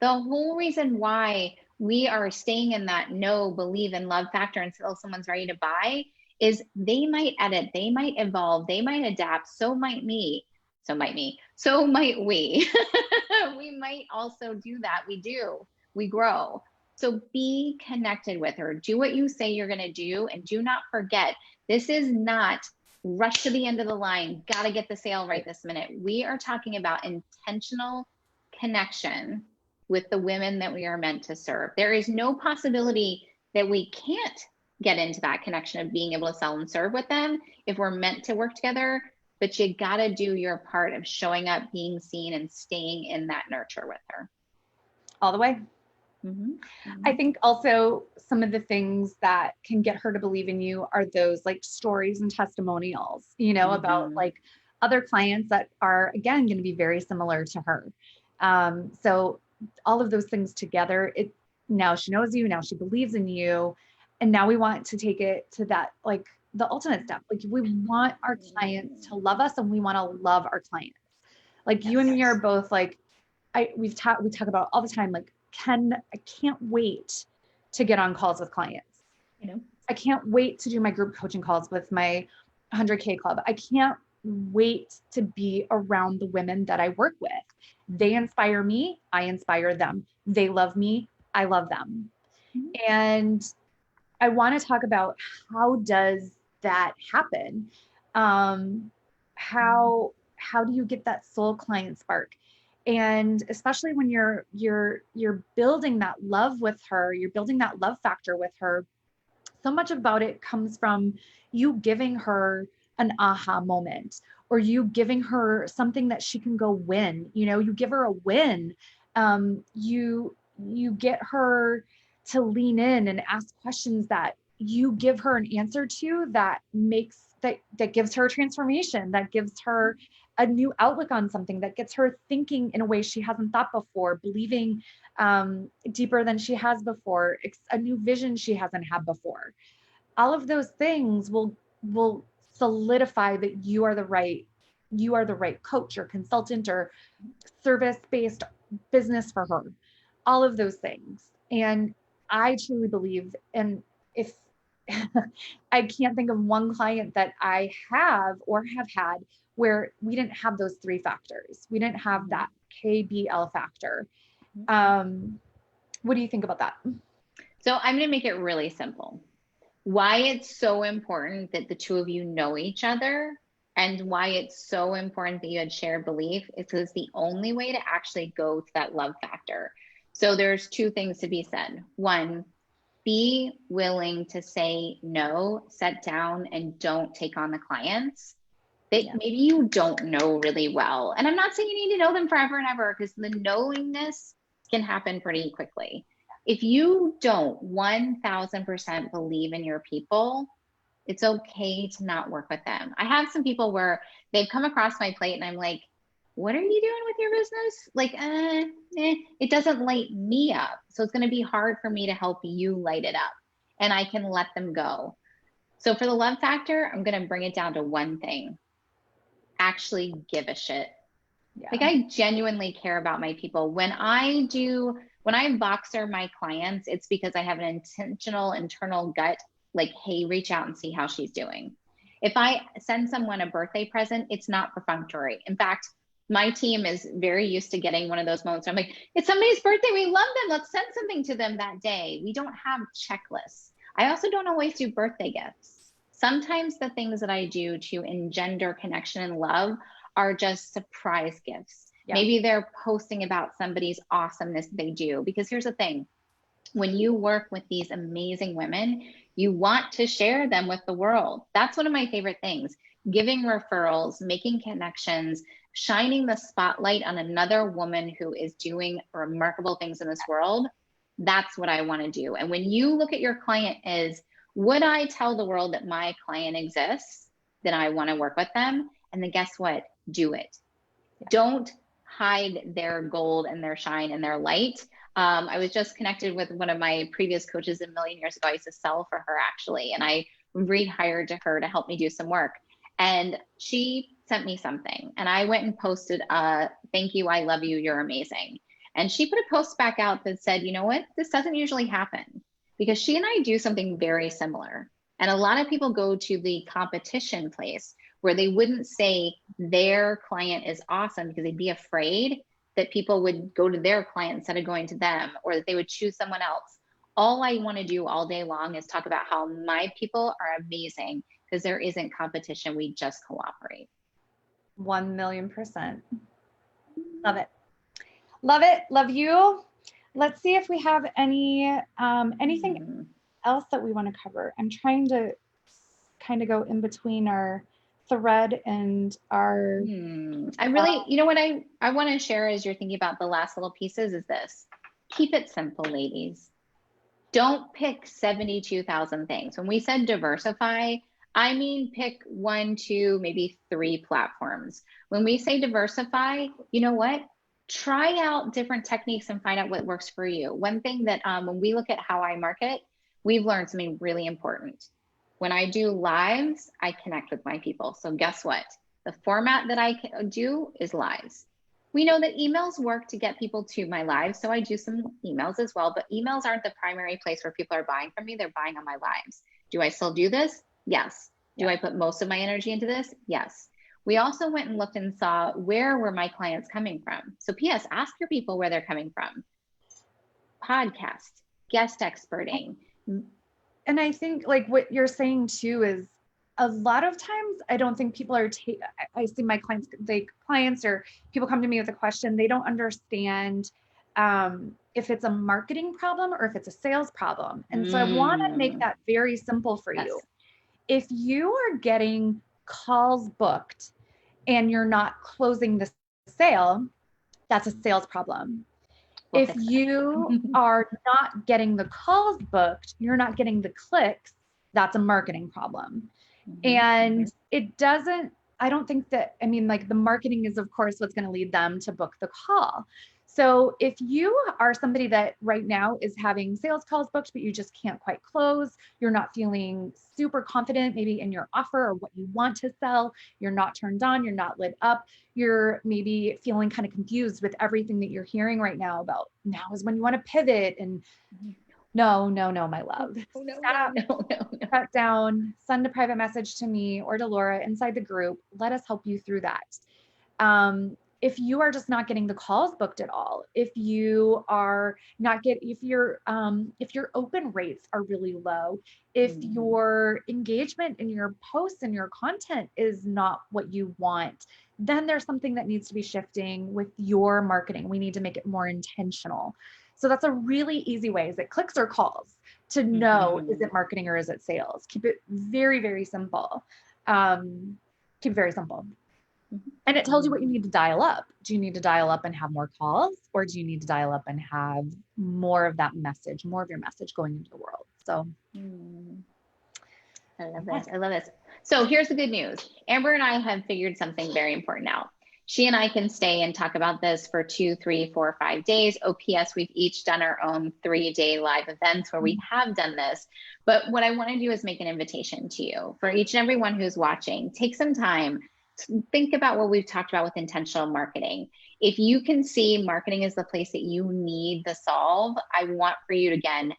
The whole reason why we are staying in that know, believe, and love factor until someone's ready to buy is they might edit, they might evolve, they might adapt, so might we. We might also do that. We grow. So be connected with her. Do what you say you're going to do, and do not forget, this is not rush to the end of the line, got to get the sale right this minute. We are talking about intentional connection with the women that we are meant to serve. There is no possibility that we can't get into that connection of being able to sell and serve with them if we're meant to work together. But you got to do your part of showing up, being seen, and staying in that nurture with her.
All the way.
Mm-hmm. Mm-hmm.
I think also some of the things that can get her to believe in you are those like stories and testimonials, you know, about like other clients that are, again, going to be very similar to her. So all of those things together, now she knows you, now she believes in you. And now we want to take it to that, like the ultimate step. Like we want our clients to love us, and we want to love our clients. Like you and me are both like, we talk about all the time, like, I can't wait to get on calls with clients.
You know,
I can't wait to do my group coaching calls with my 100K club. I can't wait to be around the women that I work with. They inspire me. I inspire them. They love me. I love them. Mm-hmm. And I want to talk about how does that happen? How do you get that soul client spark? And especially when you're building that love with her, you're building that love factor with her. So much about it comes from you giving her an aha moment, or you giving her something that she can go win. You know, you give her a win. You get her to lean in and ask questions that you give her an answer to that gives her a transformation, that gives her a new outlook on something, that gets her thinking in a way she hasn't thought before, believing deeper than she has before, a new vision she hasn't had before. All of those things will solidify that you are the right coach or consultant or service-based business for her. All of those things. And I truly believe, and if I can't think of one client that I have or have had where we didn't have those three factors. We didn't have that KBL factor. What do you think about that?
So I'm going to make it really simple. Why it's so important that the two of you know each other, and why it's so important that you had shared belief, is because the only way to actually go to that love factor. So there's two things to be said. One, be willing to say no, sit down, and don't take on the clients that maybe you don't know really well. And I'm not saying you need to know them forever and ever, because the knowingness can happen pretty quickly. If you don't 1000% believe in your people, it's okay to not work with them. I have some people where they've come across my plate and I'm like, what are you doing with your business? Like, it doesn't light me up. So it's going to be hard for me to help you light it up, and I can let them go. So for the love factor, I'm going to bring it down to one thing. Actually give a shit. Yeah. Like, I genuinely care about my people. When I boxer my clients, it's because I have an intentional internal gut, like, hey, reach out and see how she's doing. If I send someone a birthday present, it's not perfunctory. In fact, my team is very used to getting one of those moments where I'm like, it's somebody's birthday, we love them, let's send something to them that day. We don't have checklists. I also don't always do birthday gifts. Sometimes the things that I do to engender connection and love are just surprise gifts. Yeah. Maybe they're posting about somebody's awesomeness they do. Because here's the thing, when you work with these amazing women, you want to share them with the world. That's one of my favorite things. Giving referrals, making connections, shining the spotlight on another woman who is doing remarkable things in this world. That's what I want to do. And when you look at your client as, would I tell the world that my client exists, then I want to work with them? And then guess what? Do it. Yeah. Don't hide their gold and their shine and their light. I was just connected with one of my previous coaches a million years ago. I used to sell for her, actually, and I rehired to her to help me do some work. And she sent me something, and I went and posted, thank you, I love you, you're amazing. And she put a post back out that said, you know what, this doesn't usually happen, because she and I do something very similar. And a lot of people go to the competition place where they wouldn't say their client is awesome because they'd be afraid that people would go to their client instead of going to them, or that they would choose someone else. All I want to do all day long is talk about how my people are amazing, because there isn't competition. We just cooperate.
1,000,000%. Love it. Love it. Love you. Let's see if we have anything else that we want to cover. I'm trying to kind of go in between our thread and our
I really, you know what I want to share as you're thinking about the last little pieces is this. Keep it simple, ladies. Don't pick 72,000 things. When we said diversify, I mean pick 1, 2, maybe 3 platforms. When we say diversify, you know what? Try out different techniques and find out what works for you. One thing that when we look at how I market, we've learned something really important. When I do lives, I connect with my people. So guess what? The format that I do is lives. We know that emails work to get people to my lives, so I do some emails as well, but emails aren't the primary place where people are buying from me. They're buying on my lives. Do I still do this? Yes. Do I put most of my energy into this? Yes. We also went and looked and saw where were my clients coming from. So PS, ask your people where they're coming from. Podcast, guest experting.
And I think like what you're saying too is a lot of times I don't think people are I see my clients or people come to me with a question, they don't understand if it's a marketing problem or if it's a sales problem. And so I want to make that very simple for you. If you are getting calls booked and you're not closing the sale, that's a sales problem. If you are not getting the calls booked, you're not getting the clicks, that's a marketing problem. And it doesn't, I don't think that, I mean, like the marketing is of course what's going to lead them to book the call. So if you are somebody that right now is having sales calls booked, but you just can't quite close, you're not feeling super confident maybe in your offer or what you want to sell, you're not turned on, you're not lit up, you're maybe feeling kind of confused with everything that you're hearing right now about now is when you want to pivot and no, my love. Stop, cut down, send a private message to me or to Laura inside the group. Let us help you through that. If you are just not getting the calls booked at all, if you are not if your open rates are really low, if your engagement in your posts and your content is not what you want, then there's something that needs to be shifting with your marketing. We need to make it more intentional. So that's a really easy way. Is it clicks or calls to know, is it marketing or is it sales? Keep it very, very simple. Keep it very simple. And it tells you what you need to dial up. Do you need to dial up and have more calls, or do you need to dial up and have more of that message, more of your message going into the world? So
I love this. I love this. So here's the good news. Amber and I have figured something very important out. She and I can stay and talk about this for 2, 3, 4, 5 days. OPS, we've each done our own 3-day live events where we have done this. But what I want to do is make an invitation to you for each and every one who's watching. Take some time. Think about what we've talked about with intentional marketing. If you can see marketing is the place that you need the solve, I want for you to, again,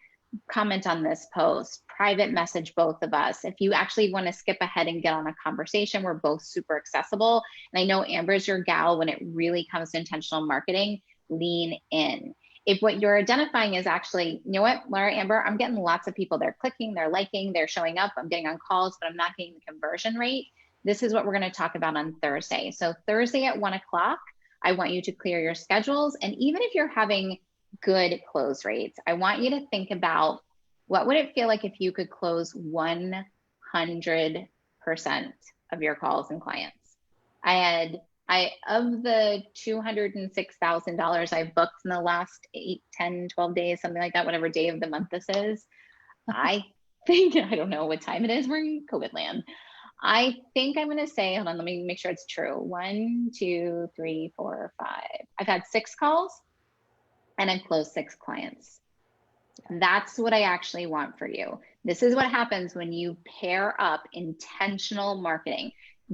comment on this post, private message both of us. If you actually want to skip ahead and get on a conversation, we're both super accessible. And I know Amber's your gal when it really comes to intentional marketing, lean in. If what you're identifying is actually, you know what, Laura, Amber, I'm getting lots of people, they're clicking, they're liking, they're showing up, I'm getting on calls, but I'm not getting the conversion rate. This is what we're going to talk about on Thursday. So Thursday at 1 o'clock, I want you to clear your schedules. And even if you're having good close rates, I want you to think about what would it feel like if you could close 100% of your calls and clients. Of the $206,000 I've booked in the last 8, 10, 12 days, something like that, whatever day of the month this is, I think, I don't know what time it is, we're in COVID land. I think I'm going to say, hold on, let me make sure it's true. 1, 2, 3, 4, 5. I've had 6 calls and I've closed 6 clients. That's what I actually want for you. This is what happens when you pair up intentional marketing,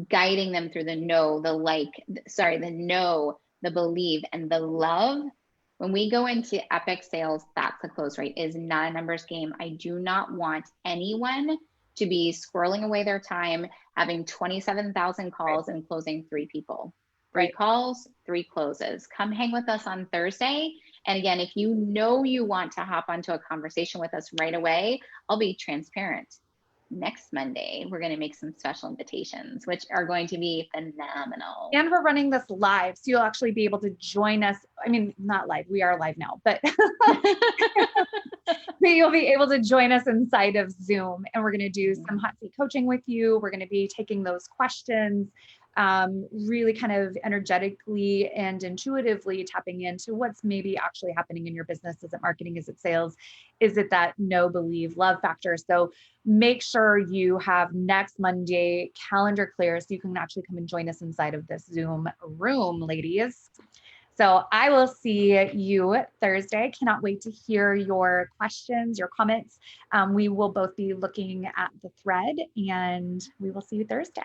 guiding them through the know, the know, the believe, and the love. When we go into epic sales, that's the close rate. It is not a numbers game. I do not want anyone to be squirreling away their time, having 27,000 calls and closing 3 people. 3 calls, 3 closes. Come hang with us on Thursday. And again, if you know you want to hop onto a conversation with us right away, I'll be transparent. next Monday, we're going to make some special invitations, which are going to be phenomenal.
And we're running this live. So you'll actually be able to join us. I mean, not live, we are live now, but you'll be able to join us inside of Zoom, and we're going to do some hot seat coaching with you. We're going to be taking those questions, really kind of energetically and intuitively tapping into what's maybe actually happening in your business. Is it marketing? Is it sales? Is it that know, believe, love factor? So make sure you have next Monday calendar clear so you can actually come and join us inside of this Zoom room, ladies. So I will see you Thursday. Cannot wait to hear your questions, your comments. We will both be looking at the thread, and we will see you Thursday.